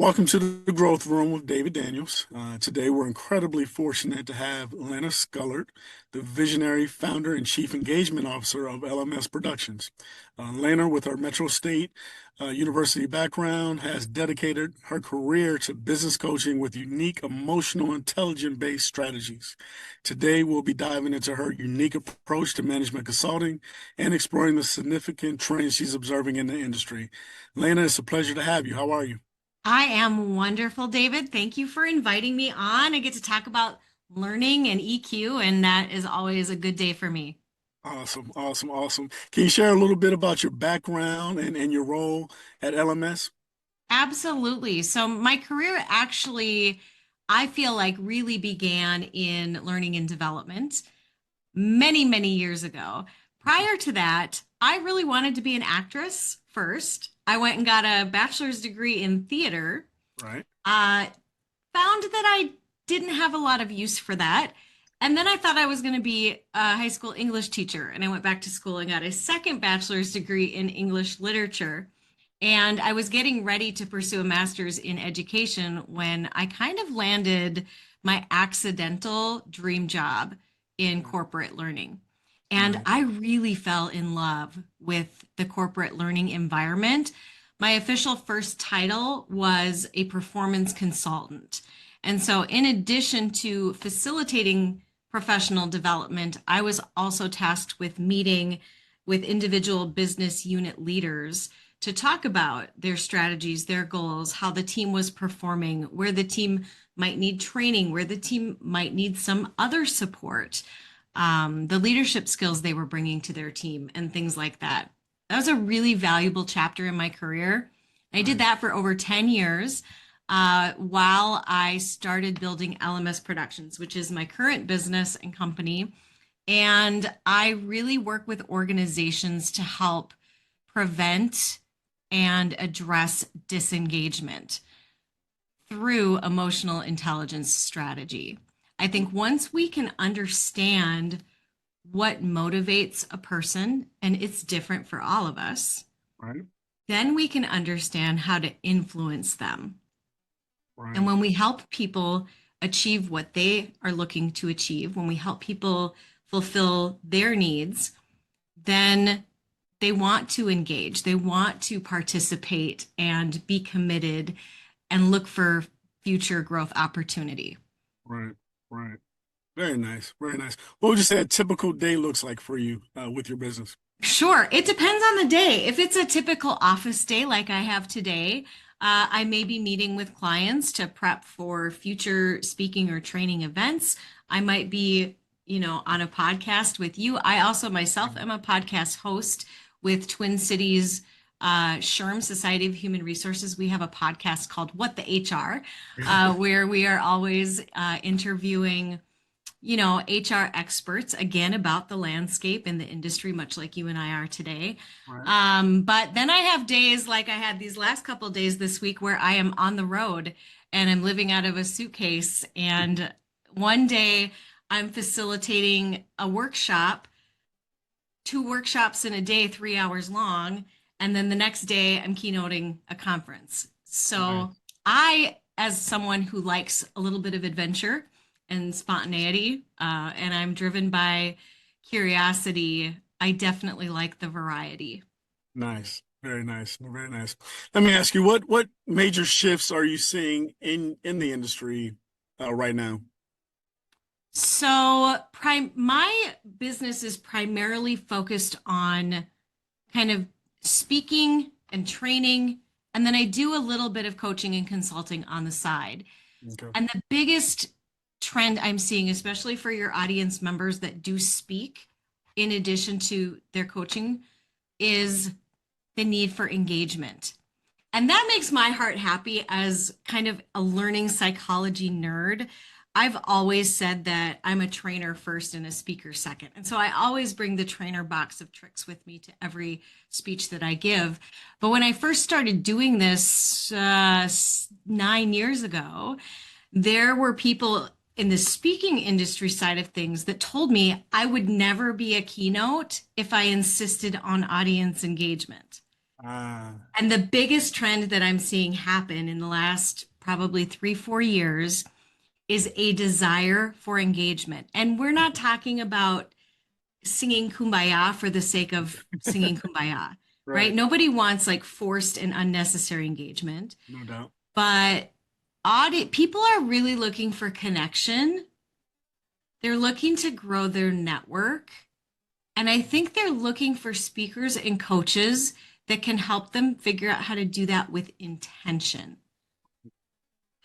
Welcome to the Growth Room with David Daniels. Today, we're incredibly fortunate to have Lena Scullard, the visionary founder and chief engagement officer of LMS Productions. Lena, with her Metro State University background, has dedicated her career to business coaching with unique emotional intelligence based strategies. Today, we'll be diving into her unique approach to management consulting and exploring the significant trends she's observing in the industry. Lena, it's a pleasure to have you. How are you? I am wonderful, David. Thank you for inviting me on. I get to talk about learning and EQ, and that is always a good day for me. Awesome, awesome, awesome. Can you share a little bit about your background and your role at LMS? Absolutely. So, my career actually, I feel like really began in learning and development many, many years ago. Prior to that, I really wanted to be an actress first. I went and got a bachelor's degree in theater. Right. Uh, Found that I didn't have a lot of use for that. And then I thought I was going to be a high school English teacher. And I went back to school and got a second bachelor's degree in English literature. And I was getting ready to pursue a master's in education when I kind of landed my accidental dream job in corporate learning. And Nice. I really fell in love with the corporate learning environment. My official first title was a performance consultant. And so, in addition to facilitating professional development, I was also tasked with meeting with individual business unit leaders to talk about their strategies, their goals, how the team was performing, where the team might need training, where the team might need some other support, the leadership skills they were bringing to their team, and things like that. That was a really valuable chapter in my career. I did Nice. that for over 10 years while I started building LMS Productions, which is my current business and company. And I really work with organizations to help prevent and address disengagement through emotional intelligence strategy. I think once we can understand what motivates a person, and it's different for all of us, Right. then we can understand how to influence them. And Right. when we help people achieve what they are looking to achieve, when we help people fulfill their needs, then they want to engage, they want to participate and be committed and look for future growth opportunity. Right. Right. Very nice. Very nice. What would you say a typical day looks like for you with your business? Sure, it depends on the day. If it's a typical office day like I have today, I may be meeting with clients to prep for future speaking or training events. I might be, on a podcast with you. I also myself am a podcast host with Twin Cities SHRM, Society of Human Resources. We have a podcast called What the HR, where we are always interviewing HR experts again about the landscape in the industry, much like you and I are today. Right. But then I have days like I had these last couple days this week where I am on the road and I'm living out of a suitcase. And one day I'm facilitating a workshop, two workshops in a day, 3 hours long. And then the next day I'm keynoting a conference. So Nice. as someone who likes a little bit of adventure and spontaneity, and I'm driven by curiosity, I definitely like the variety. Nice. Very nice. Very nice. Let me ask you, what major shifts are you seeing in the industry right now? So, my business is primarily focused on kind of speaking and training, and then I do a little bit of coaching and consulting on the side. Okay. And the biggest trend I'm seeing, especially for your audience members that do speak in addition to their coaching, is the need for engagement. And that makes my heart happy as kind of a learning psychology nerd. I've always said that I'm a trainer first and a speaker second. And so I always bring the trainer box of tricks with me to every speech that I give. But when I first started doing this 9 years ago, there were people in the speaking industry side of things that told me I would never be a keynote if I insisted on audience engagement. Ah, And the biggest trend that I'm seeing happen in the last probably 3, 4 years is a desire for engagement. And we're not talking about singing kumbaya for the sake of singing kumbaya, right? right. Nobody wants like forced and unnecessary engagement, No doubt. but people are really looking for connection. They're looking to grow their network. And I think they're looking for speakers and coaches that can help them figure out how to do that with intention.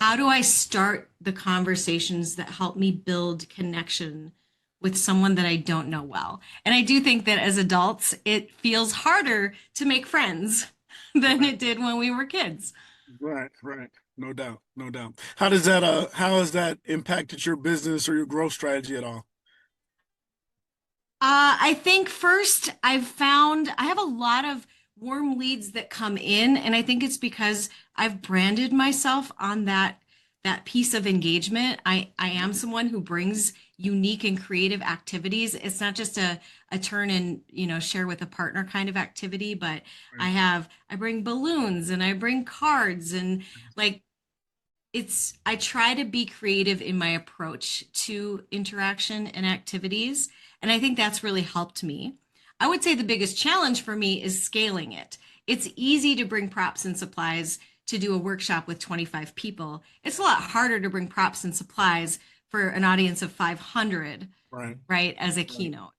How do I start the conversations that help me build connection with someone that I don't know well? And I do think that as adults, it feels harder to make friends than Right. it did when we were kids. Right. Right. No doubt. No doubt. How has that impacted your business or your growth strategy at all? I think first I've found I have a lot of warm leads that come in, and I think it's because I've branded myself on that piece of engagement. I am someone who brings unique and creative activities. It's not just a turn and share with a partner kind of activity, but Right. I bring balloons and I bring cards and like I try to be creative in my approach to interaction and activities. And I think that's really helped me. I would say the biggest challenge for me is scaling it. It's easy to bring props and supplies to do a workshop with 25 people. It's a lot harder to bring props and supplies for an audience of 500, Right. right, as a Right. keynote.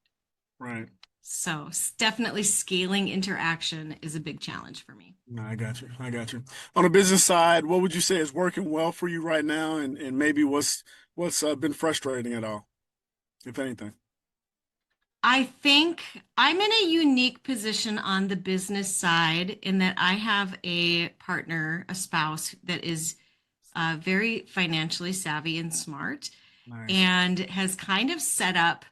Right. So definitely scaling interaction is a big challenge for me. No, I got you. I got you. On the business side, what would you say is working well for you right now, and maybe what's been frustrating at all, if anything? I think I'm in a unique position on the business side in that I have a partner, a spouse that is very financially savvy and smart Nice. and has kind of set up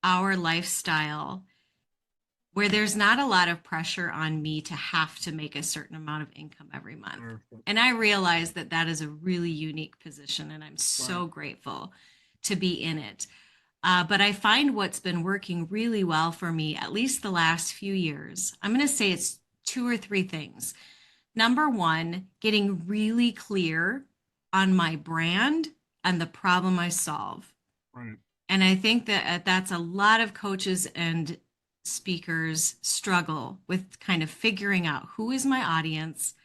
our lifestyle where there's not a lot of pressure on me to have to make a certain amount of income every month. Perfect. And I realize that that is a really unique position, and I'm Right. so grateful to be in it. But I find what's been working really well for me, at least the last few years, I'm going to say it's two or three things. Number one, getting really clear on my brand and the problem I solve. Right. And I think that that's a lot of coaches and speakers struggle with kind of figuring out who is my audience,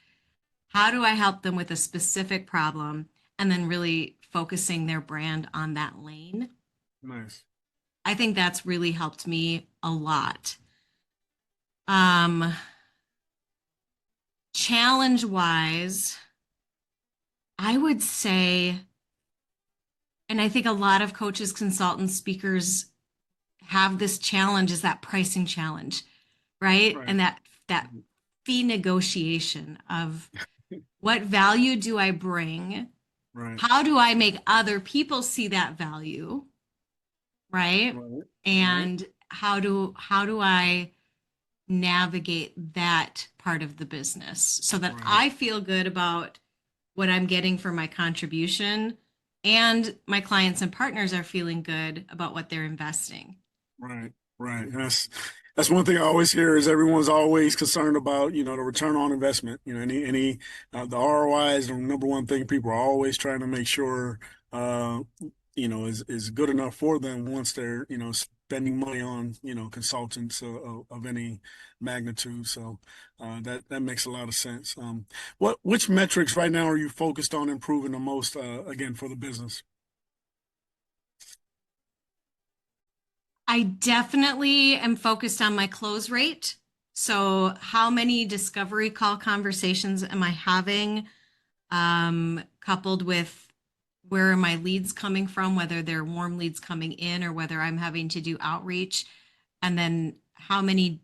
how do I help them with a specific problem, and then really focusing their brand on that lane. Nice. I think that's really helped me a lot. Um, Challenge wise, I would say, and I think a lot of coaches, consultants, speakers have this challenge is that pricing challenge, right? Right. And that fee negotiation of what value do I bring? Right. How do I make other people see that value, right? Right. Right. And how do I navigate that part of the business so that Right. I feel good about what I'm getting for my contribution and my clients and partners are feeling good about what they're investing. Right, right. That's one thing I always hear is everyone's always concerned about, the return on investment. The ROI is the number one thing people are always trying to make sure, uh, is good enough for them once they're, spending money on, consultants of any magnitude. So that makes a lot of sense. Which metrics right now are you focused on improving the most, again, for the business? I definitely am focused on my close rate. So, how many discovery call conversations am I having? Coupled with where are my leads coming from, whether they're warm leads coming in or whether I'm having to do outreach. And then how many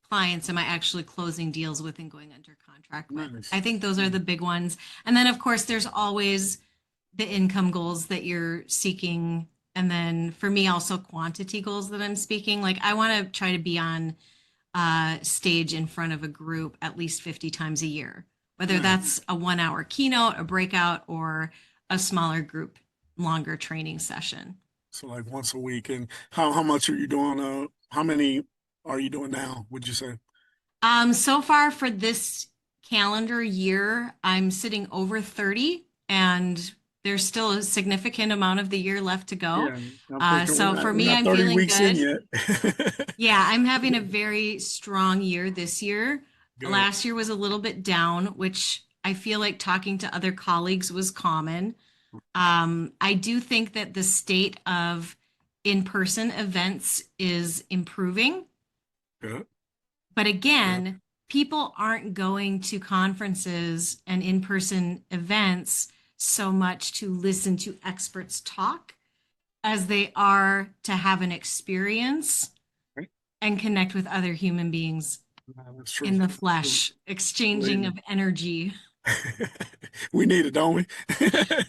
clients am I actually closing deals with and going under contract with? I Nice. think those are the big ones. And then, of course, there's always the income goals that you're seeking. And then for me, also quantity goals that I'm speaking. Like I want to try to be on stage in front of a group at least 50 times a year, whether Nice. that's a 1 hour keynote, a breakout, or a smaller group, longer training session. So like once a week. And how much are you doing? How many are you doing now, would you say? So far for this calendar year, I'm sitting over 30, and there's still a significant amount of the year left to go. Yeah, I'm thinking So for we're me, not I'm 30 feeling weeks in good. yet. Yeah, I'm having a very strong year this year. Good. Last year was a little bit down, which I feel like talking to other colleagues was common. I do think that the state of in-person events is improving. Good. But Good. again, people aren't going to conferences and in-person events so much to listen to experts talk as they are to have an experience Right. and connect with other human beings That's true. in the That's true. flesh, Believe exchanging me. of energy. We need it, don't we?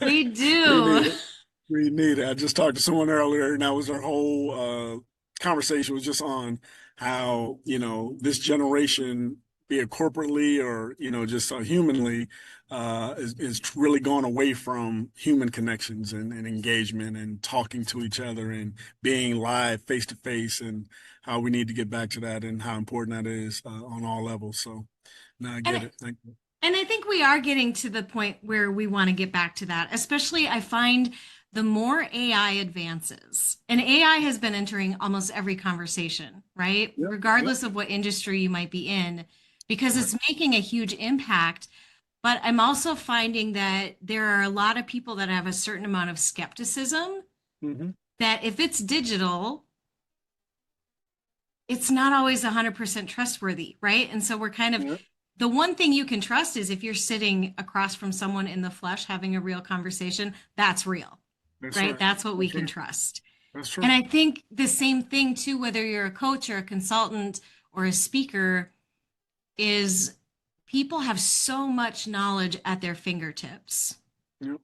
We We do. need it. We need it. I just talked to someone earlier, and that was our whole conversation was just on how, this generation, be it corporately or, just humanly, is really going away from human connections and engagement and talking to each other and being live face to face, and how we need to get back to that and how important that is on all levels. So, no, I get And it. Thank you. And I think we are getting to the point where we want to get back to that. Especially, I find the more AI advances, and AI has been entering almost every conversation, right? Yep. Yep. Regardless of what industry you might be in, because Right. it's making a huge impact. But I'm also finding that there are a lot of people that have a certain amount of skepticism Mm-hmm. that if it's digital, it's not always 100% trustworthy, right? And so we're kind of Yep. the one thing you can trust is if you're sitting across from someone in the flesh having a real conversation, that's real, That's right? right. That's what we That's can right. trust. That's And true. I think the same thing too, whether you're a coach or a consultant or a speaker, is people have so much knowledge at their fingertips. Yep.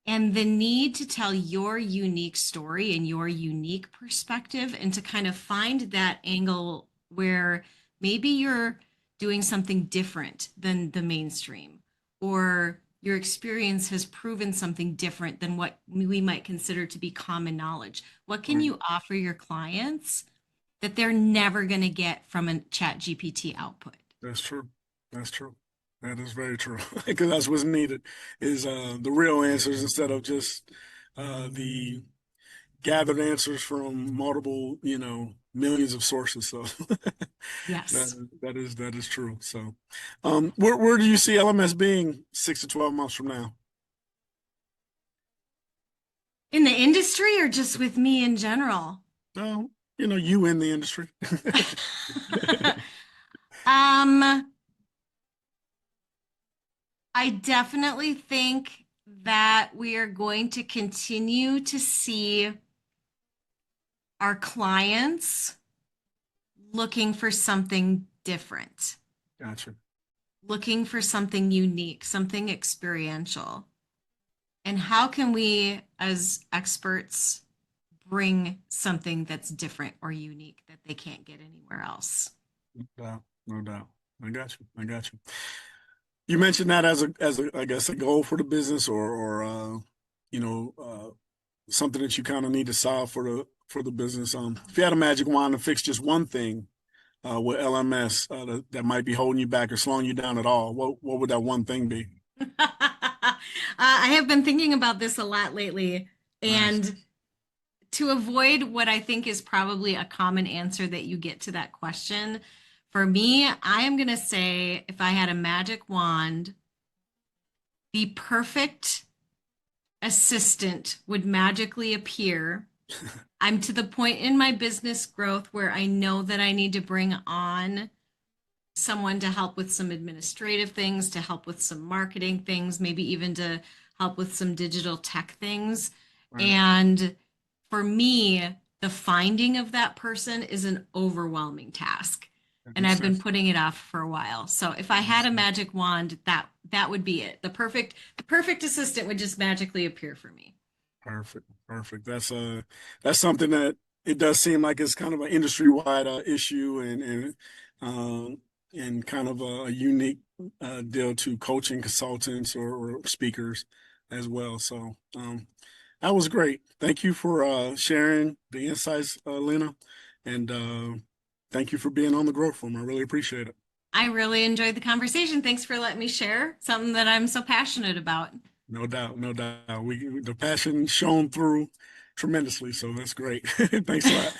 And the need to tell your unique story and your unique perspective, and to kind of find that angle where maybe you're doing something different than the mainstream, or your experience has proven something different than what we might consider to be common knowledge. What can Right. you offer your clients that they're never going to get from a chat GPT output? That's true. That's true. That is very true. Because that's what's needed is the real answers instead of just the gathered answers from multiple, millions of sources. So Yes. that is true. So, where do you see LMS being 6 to 12 months from now? In the industry or just with me in general? No, you in the industry. Um, I definitely think that we are going to continue to see our clients looking for something different, Gotcha. looking for something unique, something experiential. And how can we, as experts, bring something that's different or unique that they can't get anywhere else? No doubt. No doubt. I got you. I got you. You mentioned that as a I guess a goal for the business or you know uh, something that you kind of need to solve for the business. If you had a magic wand to fix just one thing with LMS that might be holding you back or slowing you down at all, what would that one thing be? I have been thinking about this a lot lately, Nice. and to avoid what I think is probably a common answer that you get to that question, for me, I am going to say if I had a magic wand, the perfect assistant would magically appear. I'm to the point in my business growth where I know that I need to bring on someone to help with some administrative things, to help with some marketing things, maybe even to help with some digital tech things. Right. And for me, the finding of that person is an overwhelming task. That And makes I've been sense. putting it off for a while. So if I That had makes a sense. magic wand, that would be it. The perfect assistant would just magically appear for me. Perfect. Perfect. That's something that it does seem like it's kind of an industry-wide issue and kind of a unique deal to coaching consultants or speakers as well. So that was great. Thank you for sharing the insights, Lena. And Thank you for being on the Growth Room. I really appreciate it. I really enjoyed the conversation. Thanks for letting me share something that I'm so passionate about. No doubt, no doubt. The passion shone through tremendously, so that's great. Thanks a lot.